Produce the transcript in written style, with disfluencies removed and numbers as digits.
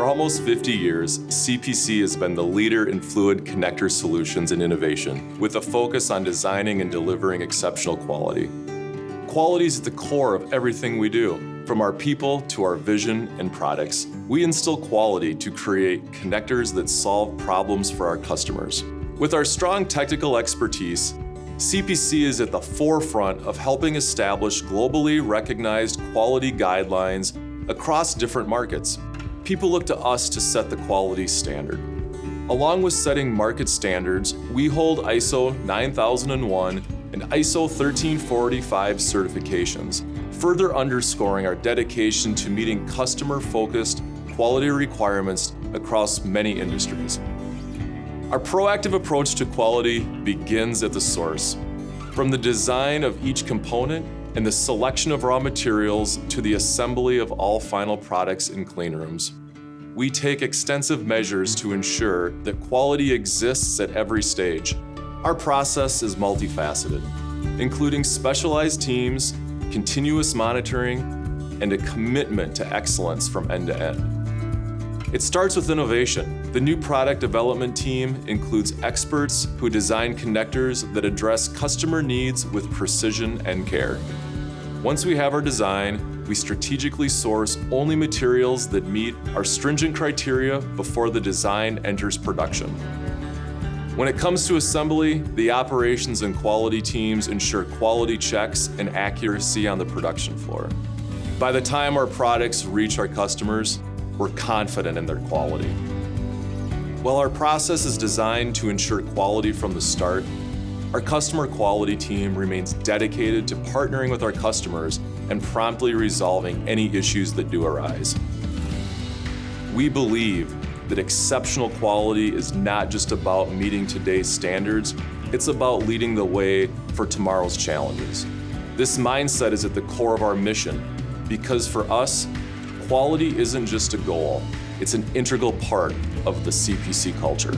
For almost 50 years, CPC has been the leader in fluid connector solutions and innovation, with a focus on designing and delivering exceptional quality. Quality is at the core of everything we do. From our people to our vision and products, we instill quality to create connectors that solve problems for our customers. With our strong technical expertise, CPC is at the forefront of helping establish globally recognized quality guidelines across different markets. People look to us to set the quality standard. Along with setting market standards, we hold ISO 9001 and ISO 1345 certifications, further underscoring our dedication to meeting customer-focused quality requirements across many industries. Our proactive approach to quality begins at the source. From the design of each component and the selection of raw materials to the assembly of all final products in clean rooms, we take extensive measures to ensure that quality exists at every stage. Our process is multifaceted, including specialized teams, continuous monitoring, and a commitment to excellence from end to end. It starts with innovation. The new product development team includes experts who design connectors that address customer needs with precision and care. Once we have our design, we strategically source only materials that meet our stringent criteria before the design enters production. When it comes to assembly, the operations and quality teams ensure quality checks and accuracy on the production floor. By the time our products reach our customers, we're confident in their quality. While our process is designed to ensure quality from the start, our customer quality team remains dedicated to partnering with our customers and promptly resolving any issues that do arise. We believe that exceptional quality is not just about meeting today's standards, it's about leading the way for tomorrow's challenges. This mindset is at the core of our mission, because for us, quality isn't just a goal, it's an integral part of the CPC culture.